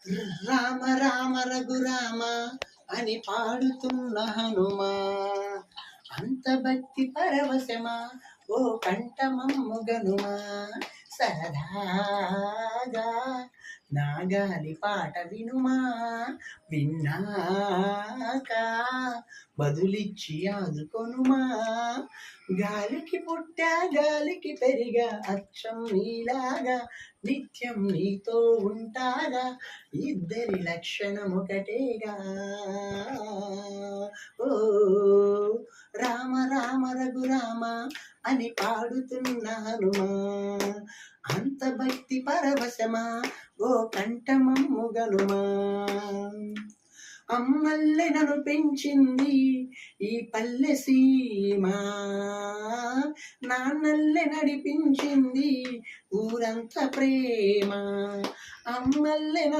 రామ రామ రఘురామ అని పాడుతున్న హనుమా, అంత భక్తి పరవశమా ఓ కంఠమమ్ముగనుమా. సరదాగా నాగాలి పాట వినుమా, విన్నాక బదులిచ్చి ఆదుకొనుమా. గాలికి పుట్టా గాలికి పెరిగా అచ్చం నీలాగా, నిత్యం నీతో ఉంటాగా, ఇద్దరి లక్షణం ఒకటేగా. ఓ రామ రామ రఘురామ అని పాడుతున్న హనుమా, అంత భక్తి పరవశమా ఓ కంఠమమ్ముగనుమా. అమ్మల్లె నన్ను పెంచింది ఈ పల్లె సీమ, నాన్నల్లె నడిపించింది ఊరంత ప్రేమ. అమ్మల్లె నన్ను